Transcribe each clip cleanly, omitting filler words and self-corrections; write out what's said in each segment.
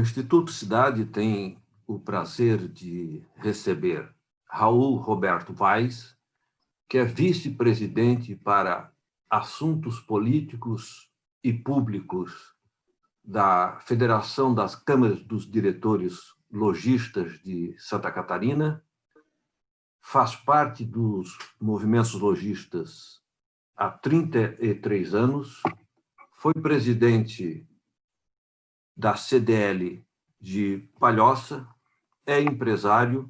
Instituto Cidade tem o prazer de receber Raul Roberto Vaz, que é vice-presidente para assuntos políticos e públicos da Federação das Câmaras dos Diretores Lojistas de Santa Catarina, faz parte dos movimentos lojistas há 33 anos, foi presidente da CDL de Palhoça, é empresário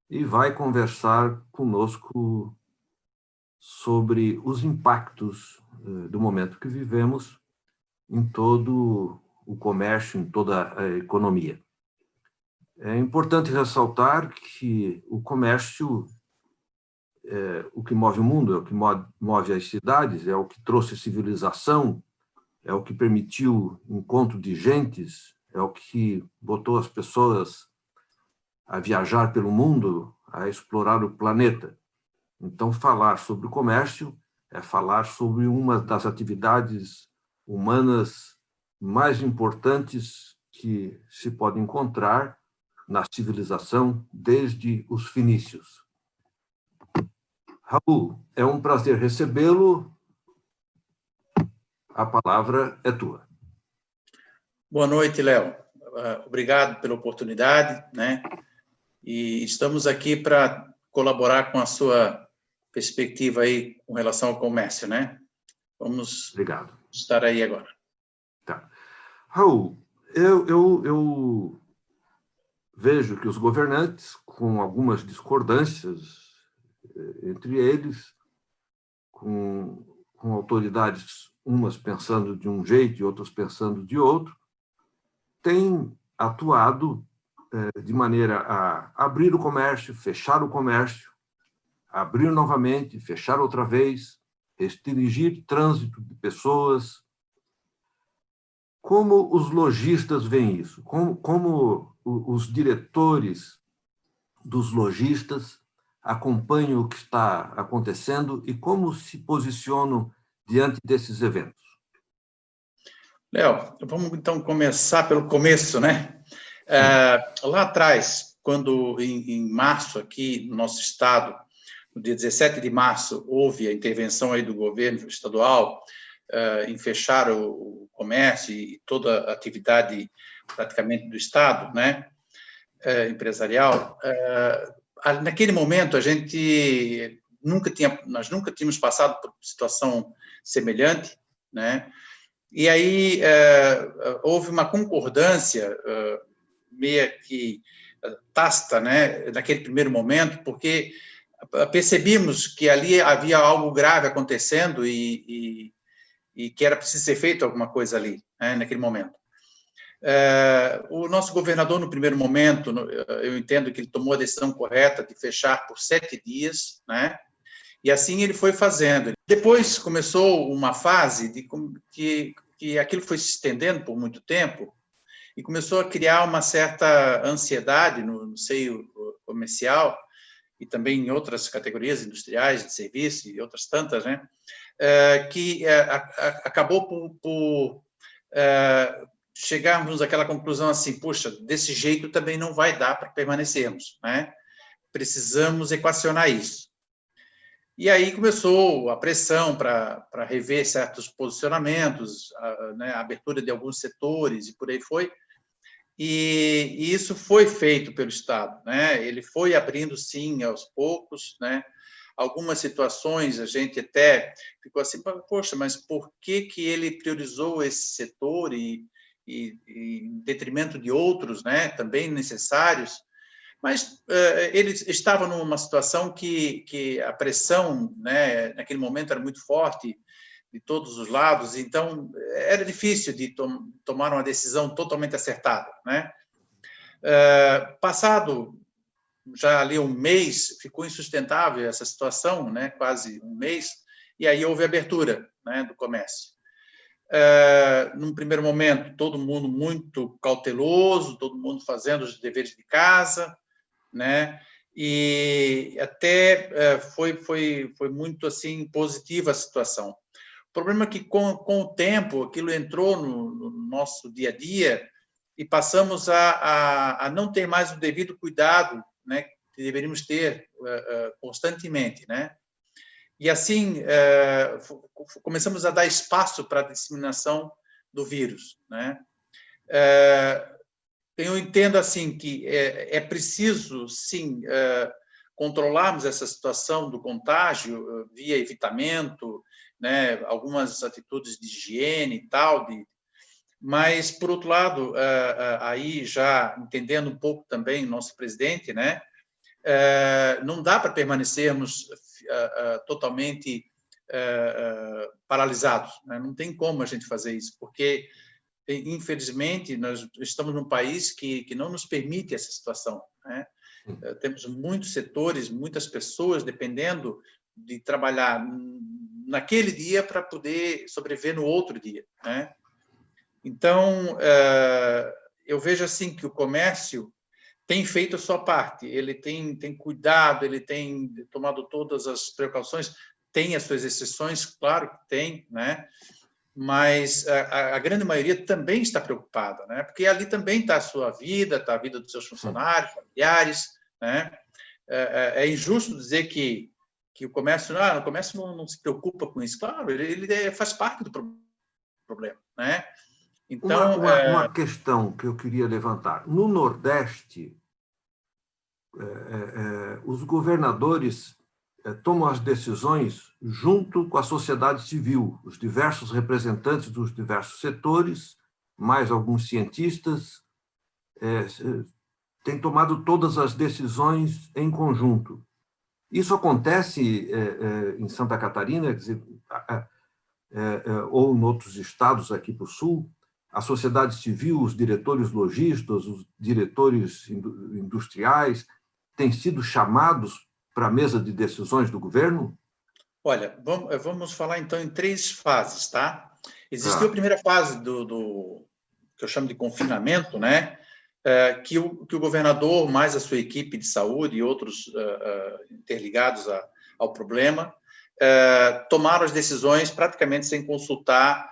e vai conversar conosco sobre os impactos do momento que vivemos em todo o comércio, em toda a economia. É importante ressaltar que o comércio é o que move o mundo, é o que move as cidades, é o que trouxe civilização, é o que permitiu encontro de gentes, é o que botou as pessoas a viajar pelo mundo, a explorar o planeta. Então, falar sobre o comércio é falar sobre uma das atividades humanas mais importantes que se pode encontrar na civilização desde os fenícios. Raul, é um prazer recebê-lo. A palavra é tua. Boa noite, Léo. Obrigado pela oportunidade, né? E estamos aqui para colaborar com a sua perspectiva aí com relação ao comércio, né? Vamos Obrigado. estar aí agora. Tá. Raul, eu vejo que os governantes, com algumas discordâncias entre eles, com autoridades, umas pensando de um jeito e outras pensando de outro, têm atuado de maneira a abrir o comércio, fechar o comércio, abrir novamente, fechar outra vez, restringir trânsito de pessoas. Como os lojistas veem isso? Como os diretores dos lojistas acompanham o que está acontecendo e como se posicionam diante desses eventos? Léo, vamos então começar pelo começo, né? Lá atrás, quando em março, aqui no nosso estado, no dia 17 de março, houve a intervenção aí do governo estadual em fechar o comércio e toda a atividade praticamente do estado, né? Empresarial. Naquele momento, nós nunca tínhamos passado por situação semelhante, né? E aí houve uma concordância meia que tácita, né, naquele primeiro momento, porque percebimos que ali havia algo grave acontecendo e que era preciso ser feito alguma coisa ali, né, naquele momento. O nosso governador, no primeiro momento, eu entendo que ele tomou a decisão correta de fechar por 7 dias, né? E assim ele foi fazendo. Depois começou uma fase de que aquilo foi se estendendo por muito tempo e começou a criar uma certa ansiedade no seio comercial e também em outras categorias industriais, de serviço e outras tantas, né? Que acabou por chegarmos àquela conclusão assim, puxa, desse jeito também não vai dar para permanecermos, né? Precisamos equacionar isso. E aí começou a pressão para rever certos posicionamentos, né, a abertura de alguns setores e por aí foi. E isso foi feito pelo Estado, né? Ele foi abrindo, sim, aos poucos, né? Algumas situações a gente até ficou assim, poxa, mas por que ele priorizou esse setor e em detrimento de outros, né, também necessários? Mas ele estava numa situação que a pressão, né, naquele momento era muito forte de todos os lados, então era difícil de tomar uma decisão totalmente acertada, né? Passado já ali um mês, ficou insustentável essa situação, né, quase um mês, e aí houve a abertura, né, do comércio. Num primeiro momento, todo mundo muito cauteloso, todo mundo fazendo os deveres de casa, né? E até foi muito assim positiva a situação. O problema é que com o tempo aquilo entrou no nosso dia a dia e passamos a não ter mais o devido cuidado, né, que deveríamos ter constantemente, né? E assim começamos a dar espaço para a disseminação do vírus, né? Eu entendo assim que é preciso, sim, controlarmos essa situação do contágio via evitamento, né, algumas atitudes de higiene e tal, mas, por outro lado, aí já entendendo um pouco também o nosso presidente, né, não dá para permanecermos totalmente paralisados, né? Não tem como a gente fazer isso, porque, infelizmente, nós estamos num país que não nos permite essa situação, né? Temos muitos setores, muitas pessoas dependendo de trabalhar naquele dia para poder sobreviver no outro dia, né? Então, eu vejo assim que o comércio tem feito a sua parte, ele tem cuidado, ele tem tomado todas as precauções, tem as suas exceções, claro que tem, né? Mas a grande maioria também está preocupada, né? Porque ali também está a sua vida, está a vida dos seus funcionários, familiares, né? É injusto dizer que o comércio, o comércio não se preocupa com isso. Claro, ele faz parte do problema, né? Então, uma questão que eu queria levantar. No Nordeste, os governadores tomam as decisões junto com a sociedade civil, os diversos representantes dos diversos setores, mais alguns cientistas, têm tomado todas as decisões em conjunto. Isso acontece em Santa Catarina, quer dizer, ou em outros estados aqui para o Sul, a sociedade civil, os diretores lojistas, os diretores industriais, têm sido chamados para a mesa de decisões do governo? Olha, vamos falar então em 3 fases, tá? Existiu a primeira fase do que eu chamo de confinamento, né? Que o governador, mais a sua equipe de saúde e outros interligados ao problema, tomaram as decisões praticamente sem consultar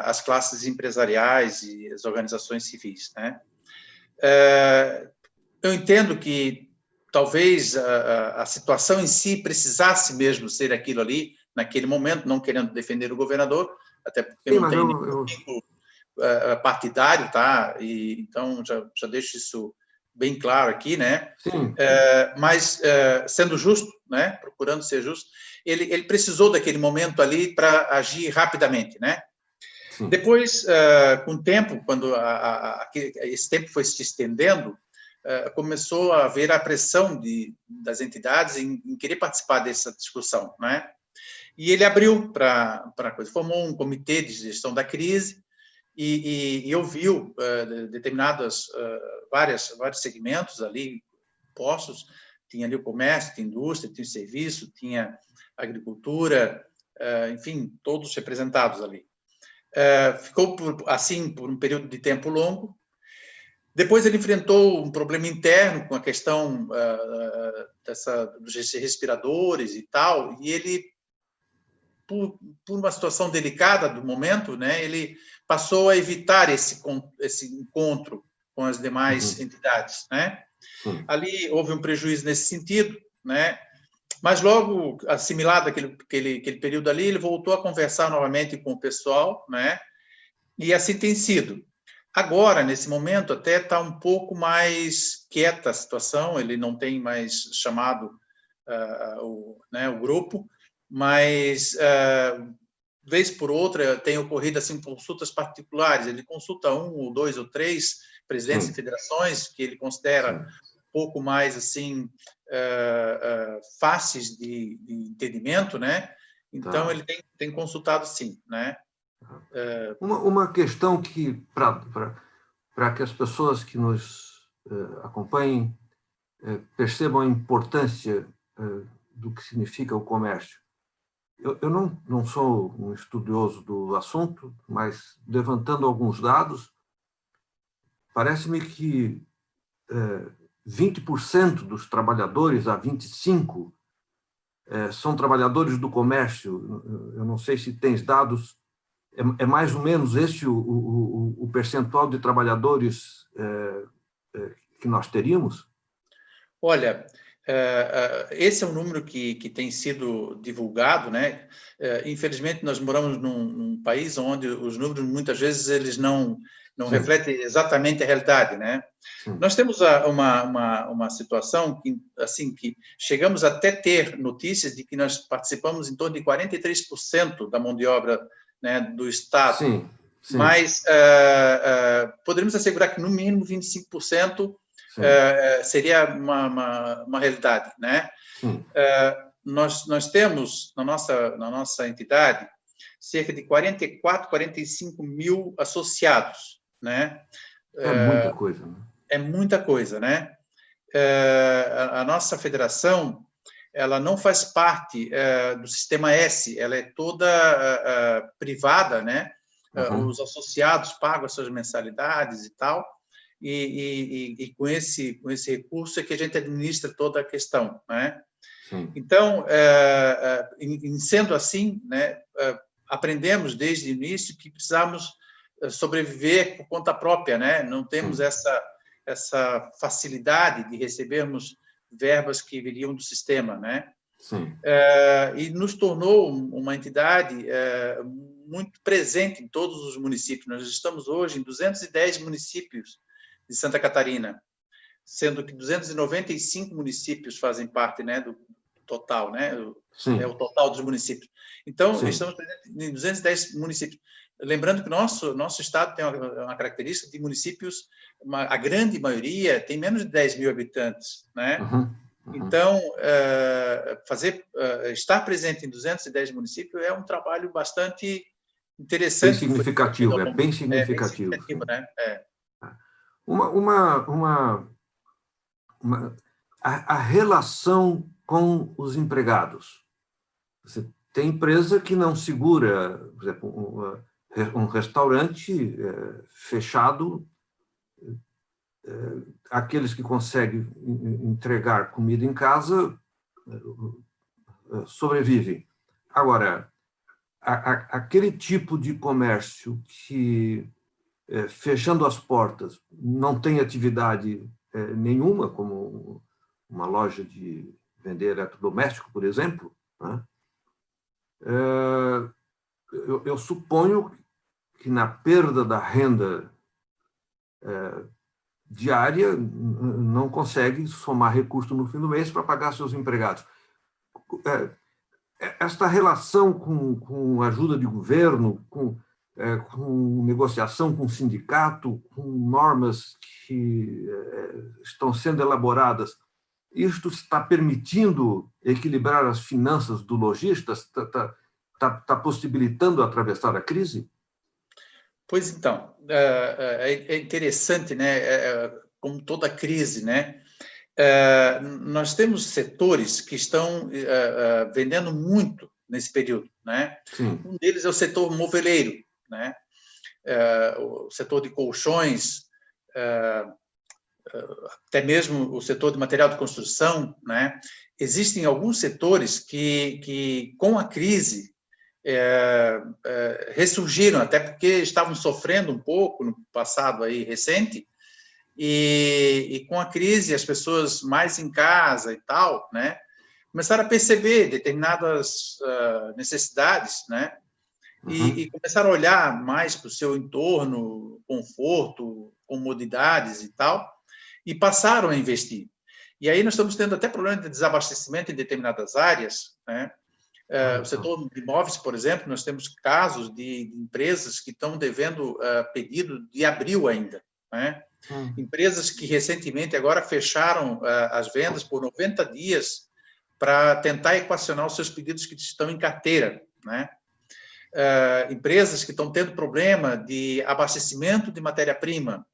as classes empresariais e as organizações civis, né? Eu entendo que talvez a situação em si precisasse mesmo ser aquilo ali, naquele momento, não querendo defender o governador, até porque não tem nenhum partidário, tá? E, então, já deixo isso bem claro aqui, né? Sim. Mas, sendo justo, né? Procurando ser justo, ele precisou daquele momento ali para agir rapidamente, né? Sim. Depois, com o tempo, quando esse tempo foi se estendendo, começou a haver a pressão das entidades em querer participar dessa discussão, né? E ele abriu para a coisa, formou um comitê de gestão da crise e ouviu vários segmentos ali postos. Tinha ali o comércio, tinha a indústria, tinha o serviço, tinha a agricultura, enfim, todos representados ali. Ficou assim por um período de tempo longo. Depois ele enfrentou um problema interno com a questão dos respiradores e tal, e ele, por uma situação delicada do momento, né, ele passou a evitar esse encontro com as demais entidades, né? Ali houve um prejuízo nesse sentido, né? Mas logo assimilado aquele período ali, ele voltou a conversar novamente com o pessoal, né? E assim tem sido. Agora, nesse momento, até está um pouco mais quieta a situação, ele não tem mais chamado o grupo, mas, vez por outra, tem ocorrido assim, consultas particulares, ele consulta 1 ou 2 ou 3 presidentes de federações, que ele considera um pouco mais assim, fáceis de entendimento, né? Então, ele tem consultado sim, né? Uma questão que, para que as pessoas que nos acompanhem percebam a importância do que significa o comércio. Eu não sou um estudioso do assunto, mas levantando alguns dados, parece-me que 20% dos trabalhadores a 25% são trabalhadores do comércio. Eu não sei se tens dados É mais ou menos esse o percentual de trabalhadores que nós teríamos? Olha, esse é um número que tem sido divulgado, né? Infelizmente, nós moramos num país onde os números, muitas vezes, eles não refletem exatamente a realidade, né? Sim. Nós temos uma situação que, assim, que chegamos até ter notícias de que nós participamos em torno de 43% da mão de obra, né, do Estado. Sim, sim. Mas poderíamos assegurar que, no mínimo, 25% seria uma realidade, né? Nós temos na nossa entidade cerca de 44, 45 mil associados, né? É muita coisa, né? É muita coisa, né? A nossa federação, ela não faz parte do Sistema S, ela é toda privada, né? Os associados pagam as suas mensalidades e tal, e com esse recurso é que a gente administra toda a questão, né? Sim. Então, sendo assim, né, aprendemos desde o início que precisamos sobreviver por conta própria, né? Não temos essa facilidade de recebermos verbas que viriam do sistema, né? Sim. E nos tornou uma entidade muito presente em todos os municípios. Nós estamos hoje em 210 municípios de Santa Catarina, sendo que 295 municípios fazem parte, né, do total, né? É o total dos municípios. Então, estamos presentes em 210 municípios. Lembrando que nosso estado tem uma característica de municípios, a grande maioria tem menos de 10 mil habitantes, né? Então, estar presente em 210 municípios é um trabalho bastante interessante. Bem significativo, é bem significativo. Bem significativo, né? A relação com os empregados. Você tem empresa que não segura, por exemplo, um restaurante fechado, aqueles que conseguem entregar comida em casa sobrevivem. Agora, aquele tipo de comércio que, fechando as portas, não tem atividade nenhuma, como uma loja de vender eletrodoméstico, por exemplo, né? Eu suponho que na perda da renda diária não consegue somar recurso no fim do mês para pagar seus empregados. Esta relação com ajuda de governo, com negociação com o sindicato, com normas que estão sendo elaboradas, isto está permitindo equilibrar as finanças do lojista? Está possibilitando atravessar a crise? Pois então, é interessante, né? Como toda crise, né? Nós temos setores que estão vendendo muito nesse período, né? Sim. Um deles é o setor moveleiro, né? O setor de colchões, até mesmo o setor de material de construção, né? Existem alguns setores que com a crise, ressurgiram, até porque estavam sofrendo um pouco no passado aí recente, e com a crise, as pessoas mais em casa e tal, né, começaram a perceber determinadas necessidades, né, e começaram a olhar mais para o seu entorno, conforto, comodidades e tal, e passaram a investir. E aí nós estamos tendo até problema de desabastecimento em determinadas áreas, né? O setor de imóveis, por exemplo, nós temos casos de empresas que estão devendo pedido de abril ainda, né? Empresas que recentemente agora fecharam as vendas por 90 dias para tentar equacionar os seus pedidos que estão em carteira, né? Empresas que estão tendo problema de abastecimento de matéria-prima,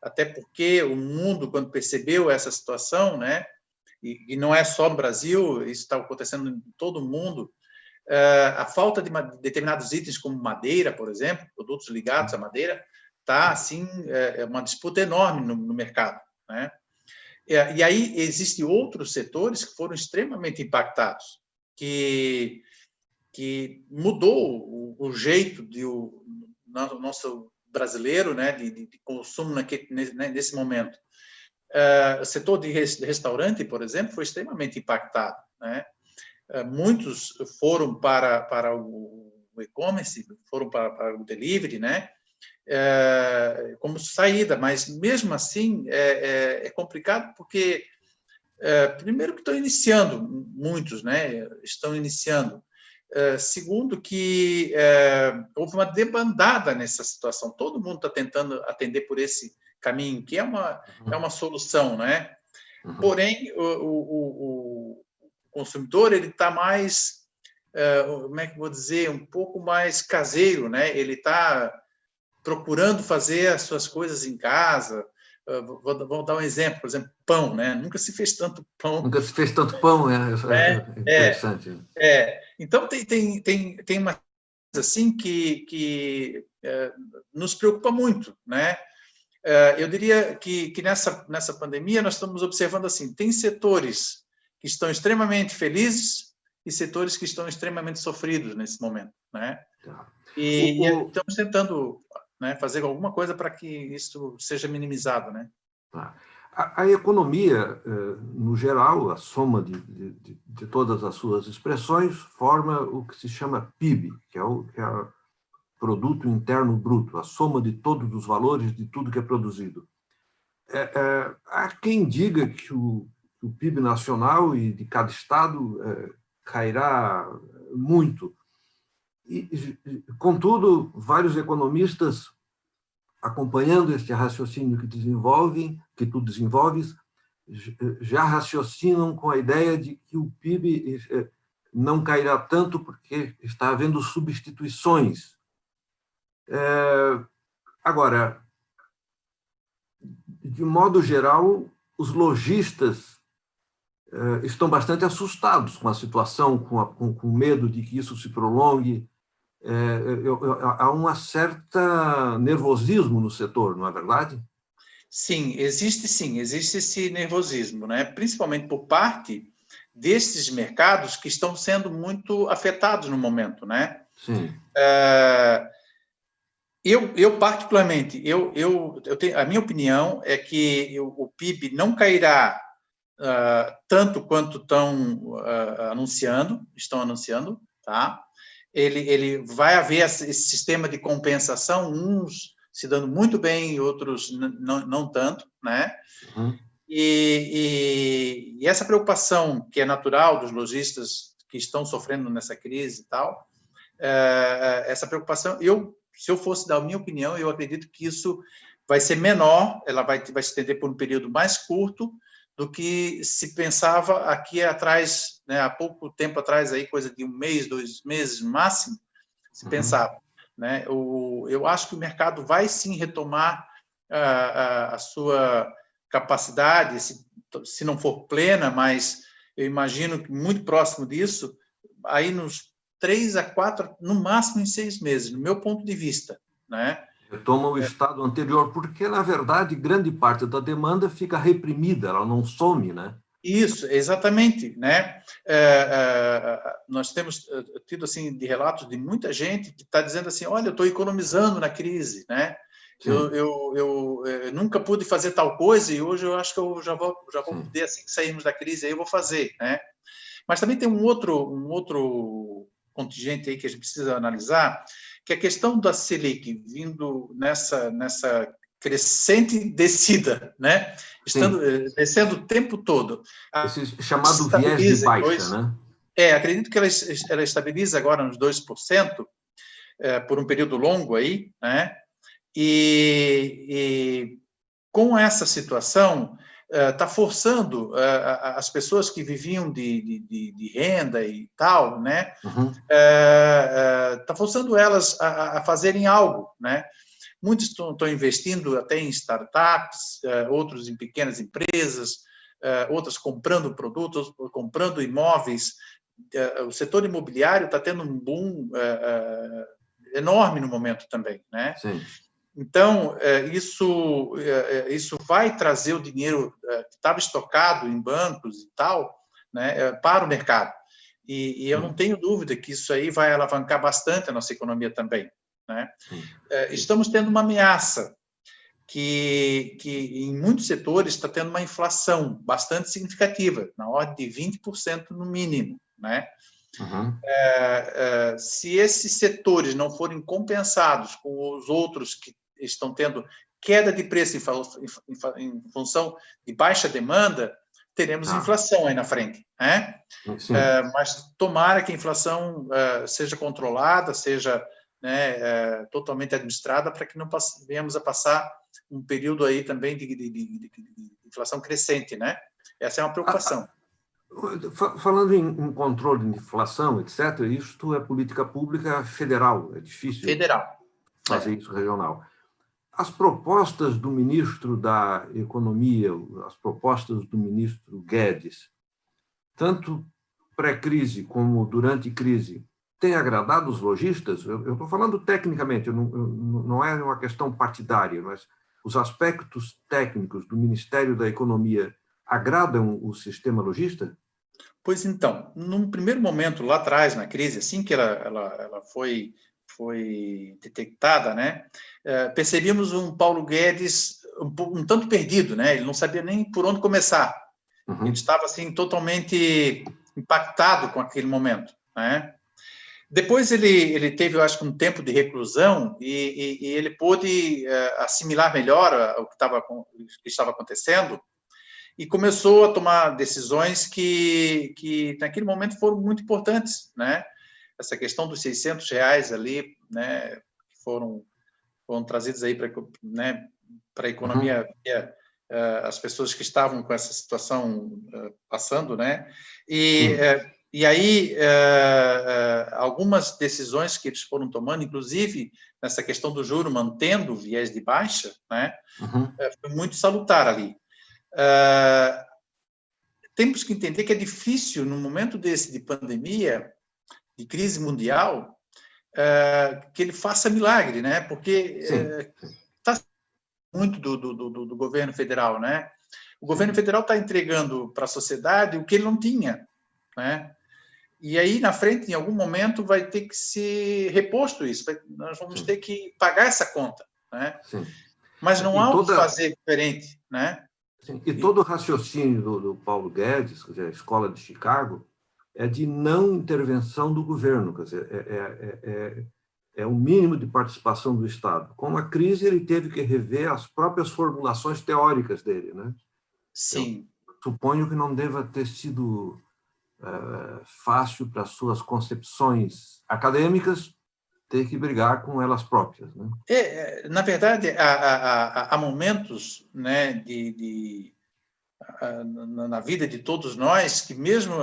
até porque o mundo, quando percebeu essa situação, né? E não é só no Brasil, isso está acontecendo em todo o mundo, a falta de determinados itens, como madeira, por exemplo, produtos ligados à madeira, está, assim, uma disputa enorme no mercado, né? E aí existem outros setores que foram extremamente impactados, que mudou o jeito do nosso brasileiro, né, de consumo nesse momento. O setor de restaurante, por exemplo, foi extremamente impactado, né? Muitos foram para o e-commerce, foram para o delivery, né? Como saída, mas mesmo assim é complicado porque primeiro que estão iniciando, muitos, né? Estão iniciando. Segundo que houve uma debandada nessa situação. Todo mundo está tentando atender por esse caminho, que é uma solução, né? Porém, o consumidor ele está mais, como é que eu vou dizer, um pouco mais caseiro, né? Ele está procurando fazer as suas coisas em casa. Vou dar um exemplo, por exemplo, pão, né? Nunca se fez tanto pão. Nunca se fez tanto pão, é interessante. Então, tem uma coisa assim que nos preocupa muito, né? Eu diria que nessa pandemia nós estamos observando assim, tem setores que estão extremamente felizes e setores que estão extremamente sofridos nesse momento, né? E estamos tentando, né, fazer alguma coisa para que isso seja minimizado, né? A economia, no geral, a soma de todas as suas expressões, forma o que se chama PIB, que é o Produto Interno Bruto, a soma de todos os valores de tudo que é produzido. Há quem diga que o PIB nacional e de cada estado cairá muito. Contudo, vários economistas, acompanhando este raciocínio que tu desenvolves, já raciocinam com a ideia de que o PIB não cairá tanto porque está havendo substituições. Agora, de modo geral, os lojistas estão bastante assustados com a situação, com medo de que isso se prolongue. Há um certo nervosismo no setor, não é verdade? Sim, existe esse nervosismo, né? Principalmente por parte desses mercados que estão sendo muito afetados no momento, né? Sim. Eu particularmente, a minha opinião é que o PIB não cairá tanto quanto estão anunciando, tá? Ele vai haver esse sistema de compensação, uns se dando muito bem e outros não tanto, né? E essa preocupação que é natural dos lojistas que estão sofrendo nessa crise e tal, essa preocupação, se eu fosse dar a minha opinião, eu acredito que isso vai ser menor, ela vai se estender por um período mais curto do que se pensava aqui atrás, né, há pouco tempo atrás, aí, coisa de 1 mês, 2 meses máximo, se pensava. Né? Eu acho que o mercado vai sim retomar a sua capacidade, se não for plena, mas eu imagino que muito próximo disso, aí nos 3 a 4, no máximo em 6 meses, no meu ponto de vista, né? Retoma o estado anterior, porque, na verdade, grande parte da demanda fica reprimida, ela não some, né? Isso, exatamente, né? Nós temos tido, assim, de relatos de muita gente que está dizendo assim, olha, eu estou economizando na crise, né? Eu nunca pude fazer tal coisa e hoje eu acho que eu já vou poder, assim que sairmos da crise, aí eu vou fazer, né? Mas também tem um outro contingente aí que a gente precisa analisar, que é a questão da Selic vindo nessa crescente descida, né? Descendo o tempo todo. Esse chamado viés de baixa, né? Acredito que ela estabiliza agora nos 2%, por um período longo aí, né? E com essa situação, está forçando as pessoas que viviam de renda e tal, né? Está forçando elas a fazerem algo, né? Muitos estão investindo até em startups, outros em pequenas empresas, outras comprando produtos, comprando imóveis. O setor imobiliário está tendo um boom enorme no momento também, né? Sim. Então, isso vai trazer o dinheiro que estava estocado em bancos e tal, né, para o mercado. E eu não tenho dúvida que isso aí vai alavancar bastante a nossa economia também, né? Estamos tendo uma ameaça que em muitos setores está tendo uma inflação bastante significativa, na ordem de 20% no mínimo, né? Se esses setores não forem compensados com os outros que estão tendo queda de preço em função de baixa demanda, teremos inflação aí na frente, né? Mas tomara que a inflação seja controlada, seja, né, totalmente administrada, para que não venhamos a passar um período aí também de inflação crescente, né? Essa é uma preocupação. Falando em controle de inflação, etc., isto é política pública federal, é difícil fazer isso regional. As propostas do ministro da Economia, as propostas do ministro Guedes, tanto pré-crise como durante crise, têm agradado os lojistas? Eu estou falando tecnicamente, não é uma questão partidária, mas os aspectos técnicos do Ministério da Economia agradam o sistema lojista? Pois então, num primeiro momento, lá atrás, na crise, assim que ela foi detectada, né, percebíamos um Paulo Guedes um tanto perdido, né? Ele não sabia nem por onde começar. Ele estava assim totalmente impactado com aquele momento, né? Depois ele teve, eu acho, um tempo de reclusão e ele pôde assimilar melhor o que estava acontecendo e começou a tomar decisões que naquele momento foram muito importantes, né? Essa questão dos R$600 ali, né, que foram trazidos aí para, né, a economia, as pessoas que estavam com essa situação passando, né? E aí algumas decisões que eles foram tomando, inclusive nessa questão do juro mantendo o viés de baixa, né? Foi muito salutar ali. Temos que entender que é difícil, no momento desse de pandemia, de crise mundial, que ele faça milagre, né? Porque está muito do governo federal, né? O governo federal está entregando para a sociedade o que ele não tinha, né? E aí, na frente, em algum momento, vai ter que ser reposto isso. Nós vamos ter que pagar essa conta, né? Mas não há o que fazer diferente, né? E todo o raciocínio do Paulo Guedes, quer dizer, a Escola de Chicago, é de não intervenção do governo, quer dizer, é o mínimo de participação do Estado. Com a crise, ele teve que rever as próprias formulações teóricas dele, né? Sim. Eu suponho que não deva ter sido fácil para suas concepções acadêmicas ter que brigar com elas próprias, né? Na verdade, há momentos, né, na vida de todos nós que, mesmo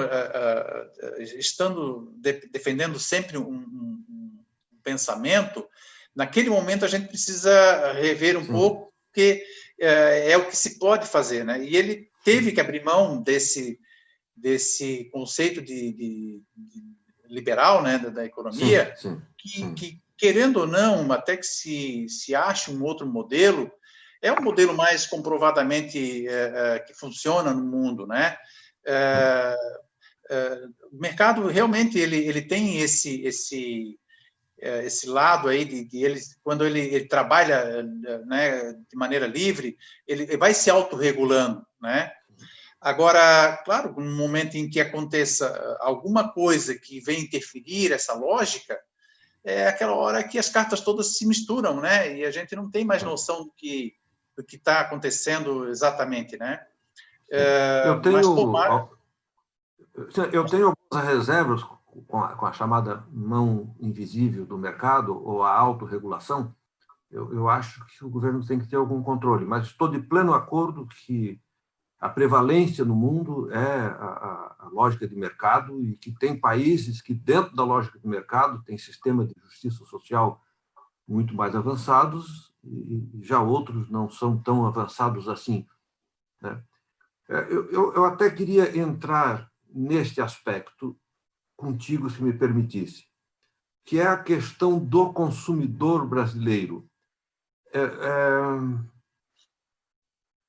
estando defendendo sempre um pensamento, naquele momento a gente precisa rever um pouco, porque é o que se pode fazer, né? E ele teve que abrir mão desse conceito de liberal, né, da economia, que, querendo ou não, até que se ache um outro modelo, é um modelo mais comprovadamente que funciona no mundo, né? O mercado realmente ele tem esse lado aí de ele, quando ele trabalha, né, de maneira livre, ele vai se autorregulando, né? Agora, claro, no momento em que aconteça alguma coisa que venha interferir essa lógica, é aquela hora que as cartas todas se misturam, né? E a gente não tem mais noção do que está acontecendo exatamente, né? Eu tenho algumas reservas com a chamada mão invisível do mercado ou a autorregulação. Eu acho que o governo tem que ter algum controle, mas estou de pleno acordo que a prevalência no mundo é a lógica de mercado e que tem países que, dentro da lógica de mercado, têm sistemas de justiça social muito mais avançados e já outros não são tão avançados assim, né? Eu até queria entrar neste aspecto contigo, se me permitisse, que é a questão do consumidor brasileiro.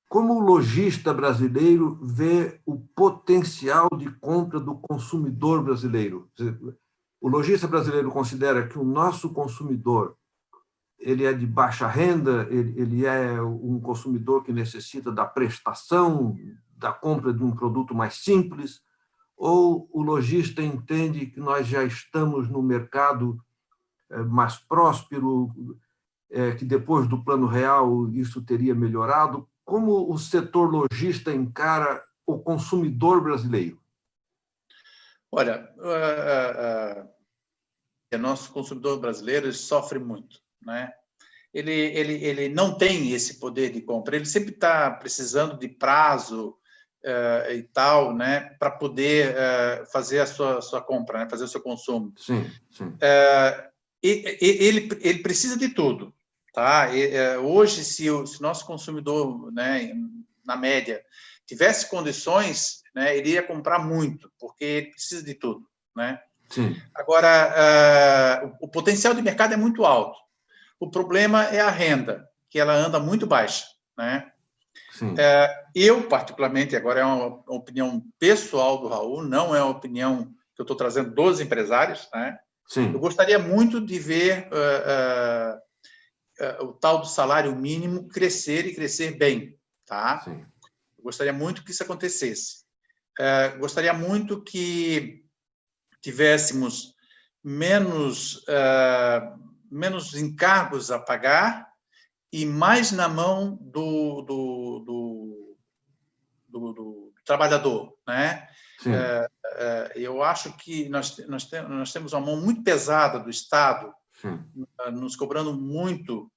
Como o lojista brasileiro vê o potencial de compra do consumidor brasileiro? O lojista brasileiro considera que o nosso consumidor ele é de baixa renda, ele é um consumidor que necessita da prestação, da compra de um produto mais simples, ou o lojista entende que nós já estamos no mercado mais próspero, que depois do Plano Real isso teria melhorado? Como o setor lojista encara o consumidor brasileiro? Olha, o nosso consumidor brasileiro sofre muito, né? Ele não tem esse poder de compra, ele sempre está precisando de prazo e tal, né, para poder fazer a sua compra, né, fazer o seu consumo. Sim, sim. Ele precisa de tudo, tá? Hoje, se o nosso consumidor, né, na média, tivesse condições, né, ele ia comprar muito, porque ele precisa de tudo, né? Sim. Agora, o potencial de mercado é muito alto. O problema é a renda, que ela anda muito baixa, né? Sim. Eu, particularmente, agora é uma opinião pessoal do Raul, não é uma opinião que eu estou trazendo dos empresários, né? Sim. Eu gostaria muito de ver o tal do salário mínimo crescer e crescer bem, tá? Sim. Eu gostaria muito que isso acontecesse. Gostaria muito que tivéssemos menos encargos a pagar e mais na mão do trabalhador, né? Eu acho que nós temos uma mão muito pesada do Estado, nos cobrando muito.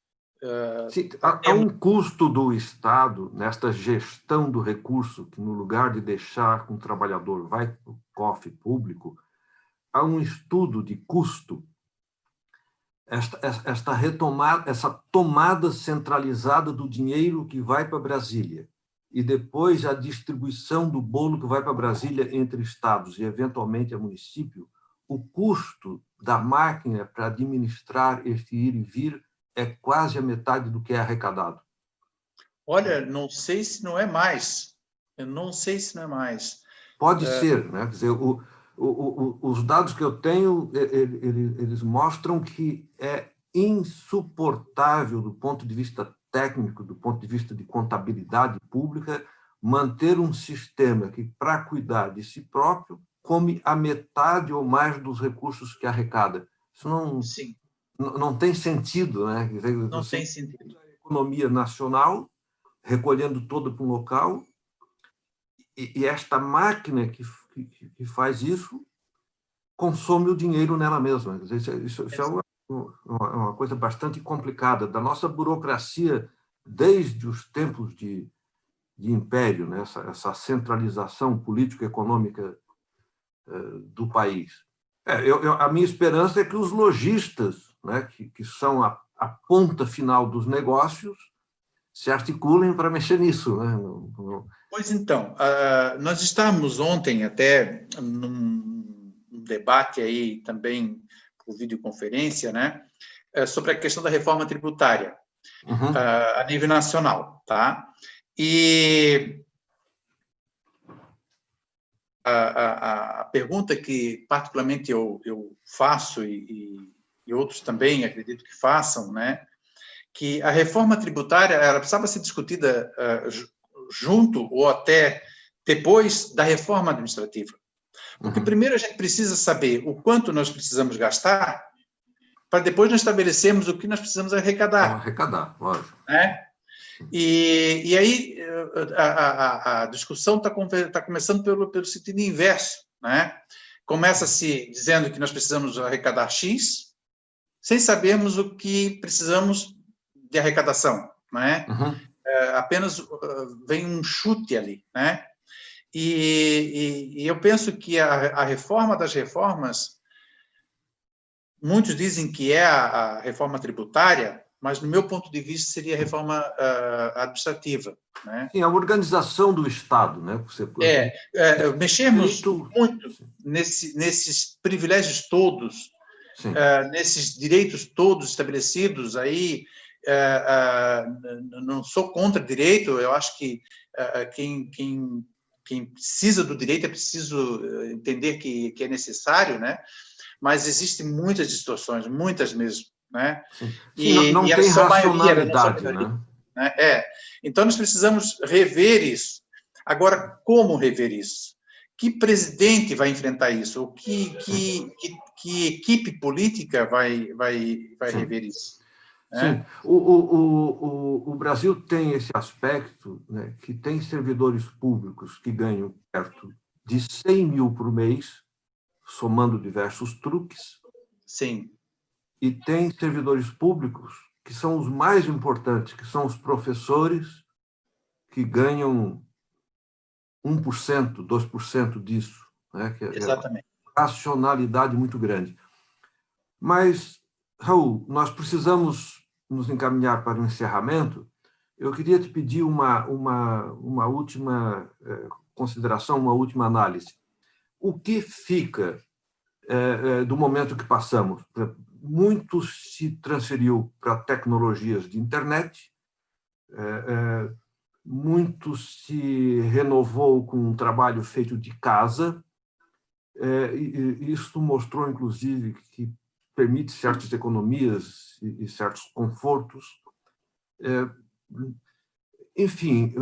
Sim, há um custo do Estado nesta gestão do recurso, que no lugar de deixar com o trabalhador vai para o cofre público, há um estudo de custo. Esta retomada, essa tomada centralizada do dinheiro que vai para Brasília e depois a distribuição do bolo que vai para Brasília entre estados e, eventualmente, a município, o custo da máquina para administrar este ir e vir é quase a metade do que é arrecadado. Olha, não sei se não é mais. Eu não sei se não é mais. Pode ser, né? Quer dizer, os dados que eu tenho, eles mostram que é insuportável, do ponto de vista técnico, do ponto de vista de contabilidade pública, manter um sistema que, para cuidar de si próprio, come a metade ou mais dos recursos que arrecada. Isso não tem sentido, né? Quer dizer, não tem sentido. A economia nacional, recolhendo todo para um local, e esta máquina que faz isso consome o dinheiro nela mesma. Isso é uma coisa bastante complicada. Da nossa burocracia, desde os tempos de império, né? Essa centralização político-econômica do país. A minha esperança é que os lojistas, né, que são a ponta final dos negócios, se articulem para mexer nisso, né? Pois então, nós estávamos ontem até num debate aí também por videoconferência, né, sobre a questão da reforma tributária a nível nacional, tá? E a pergunta que particularmente eu faço e outros também acredito que façam, né, que a reforma tributária ela precisava ser discutida junto ou até depois da reforma administrativa. Porque primeiro a gente precisa saber o quanto nós precisamos gastar para depois nós estabelecermos o que nós precisamos arrecadar. Arrecadar, lógico. Né? E aí a discussão está começando pelo sentido inverso. Né? Começa-se dizendo que nós precisamos arrecadar X, sem sabermos o que precisamos de arrecadação. Né? Apenas vem um chute ali, né? E eu penso que a reforma das reformas, muitos dizem que é a reforma tributária, mas, no meu ponto de vista, seria a reforma administrativa, né? Sim, a organização do Estado, né? Mexermos muito nesses privilégios todos, nesses direitos todos estabelecidos aí, não sou contra direito, eu acho que quem precisa do direito é preciso entender que é necessário, né? Mas existem muitas distorções, muitas mesmo, né? Sim, não E era tem só maioria, era não só racionalidade, minoria, né? né? Então, nós precisamos rever isso. Agora, como rever isso? Que presidente vai enfrentar isso? Ou que equipe política vai rever isso? Sim, Né? o Brasil tem esse aspecto, né, que tem servidores públicos que ganham perto de 100 mil por mês, somando diversos truques, Sim, e tem servidores públicos que são os mais importantes, que são os professores, que ganham 1%, 2% disso, né, que é uma exatamente. racionalidade muito grande. Mas, Raul, nós precisamos nos encaminhar para o encerramento. Eu queria te pedir uma última consideração, uma última análise. O que fica do momento que passamos? Muito se transferiu para tecnologias de internet, muito se renovou com um trabalho feito de casa, e isso mostrou, inclusive, que permite certas economias e certos confortos. Enfim,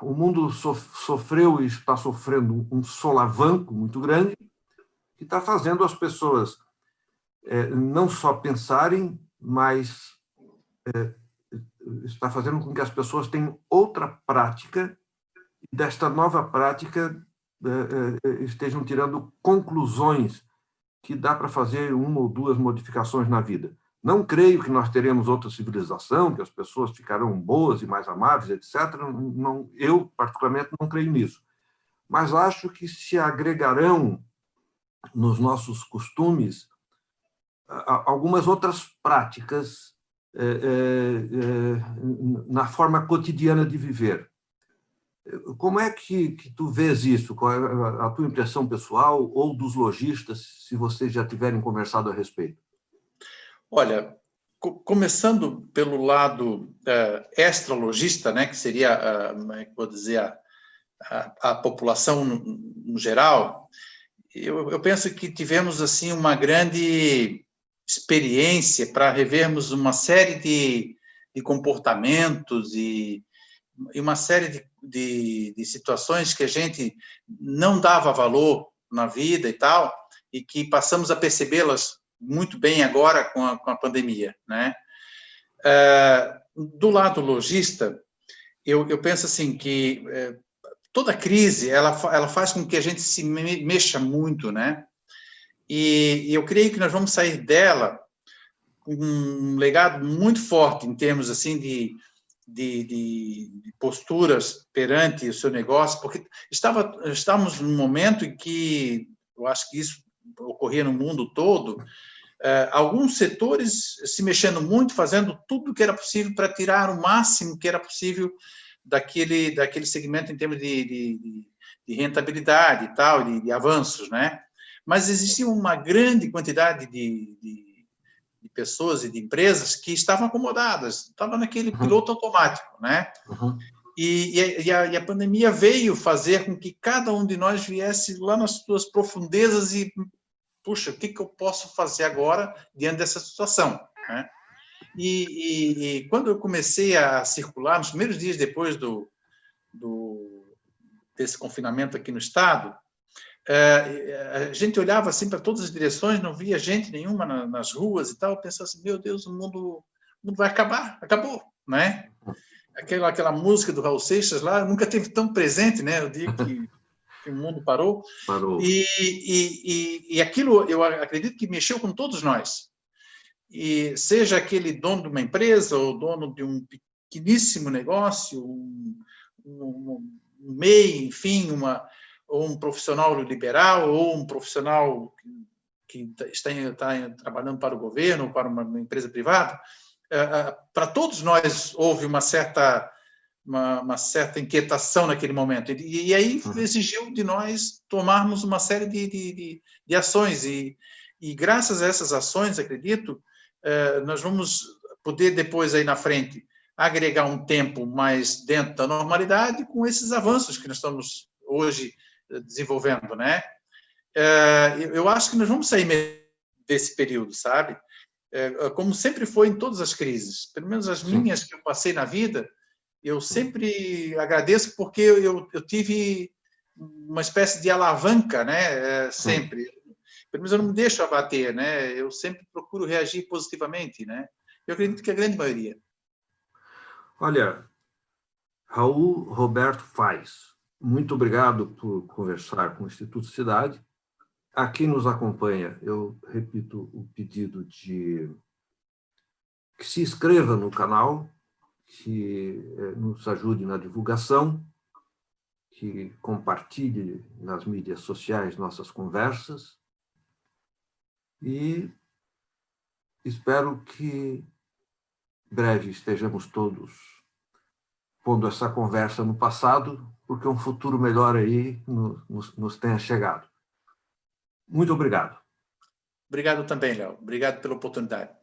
o mundo sofreu e está sofrendo um solavanco muito grande que está fazendo as pessoas não só pensarem, mas está fazendo com que as pessoas tenham outra prática e desta nova prática estejam tirando conclusões que dá para fazer uma ou duas modificações na vida. Não creio que nós teremos outra civilização, que as pessoas ficarão boas e mais amáveis, etc. Não, eu, particularmente, não creio nisso. Mas acho que se agregarão nos nossos costumes algumas outras práticas na forma cotidiana de viver. Como é que tu vês isso? Qual é a tua impressão pessoal ou dos lojistas, se vocês já tiverem conversado a respeito? Olha, começando pelo lado extra-lojista, né, que seria, vou dizer, a população no geral, eu penso que tivemos assim uma grande experiência para revermos uma série de comportamentos e uma série de situações que a gente não dava valor na vida e tal, e que passamos a percebê-las muito bem agora com a pandemia, né? Do lado lojista, eu penso assim que toda crise ela faz com que a gente se mexa muito, né? E eu creio que nós vamos sair dela com um legado muito forte em termos assim de posturas perante o seu negócio, porque estamos num momento em que eu acho que isso ocorria no mundo todo, alguns setores se mexendo muito, fazendo tudo o que era possível para tirar o máximo que era possível daquele segmento em termos de rentabilidade e tal, de avanços, né? Mas existia uma grande quantidade de pessoas e de empresas que estavam acomodadas, estavam naquele piloto automático, né? Uhum. E a pandemia veio fazer com que cada um de nós viesse lá nas suas profundezas e, puxa, o que eu posso fazer agora diante dessa situação, né? E quando eu comecei a circular, nos primeiros dias depois desse confinamento aqui no estado, a gente olhava assim para todas as direções, não via gente nenhuma nas ruas e tal, pensava assim, meu Deus, o mundo vai acabar, acabou, né? Aquela música do Raul Seixas lá, nunca teve tão presente, né? O dia que o mundo parou. Parou. E aquilo, eu acredito que mexeu com todos nós. E seja aquele dono de uma empresa ou dono de um pequeníssimo negócio, um MEI, enfim, ou um profissional liberal, ou um profissional que está trabalhando para o governo ou para uma empresa privada, para todos nós houve uma certa inquietação naquele momento. E aí exigiu de nós tomarmos uma série de ações. E graças a essas ações, acredito, nós vamos poder depois, aí na frente, agregar um tempo mais dentro da normalidade com esses avanços que nós estamos hoje desenvolvendo, né? Eu acho que nós vamos sair desse período, sabe? Como sempre foi em todas as crises, pelo menos as minhas que eu passei na vida, eu sempre agradeço porque eu tive uma espécie de alavanca, né? Sempre. Pelo menos eu não me deixo abater, né? Eu sempre procuro reagir positivamente, né? Eu acredito que a grande maioria. Olha, Raul Roberto Faz, muito obrigado por conversar com o Instituto Cidade. A quem nos acompanha, eu repito o pedido de que se inscreva no canal, que nos ajude na divulgação, que compartilhe nas mídias sociais nossas conversas e espero que breve estejamos todos pondo essa conversa no passado, porque um futuro melhor aí nos tenha chegado. Muito obrigado. Obrigado também, Léo. Obrigado pela oportunidade.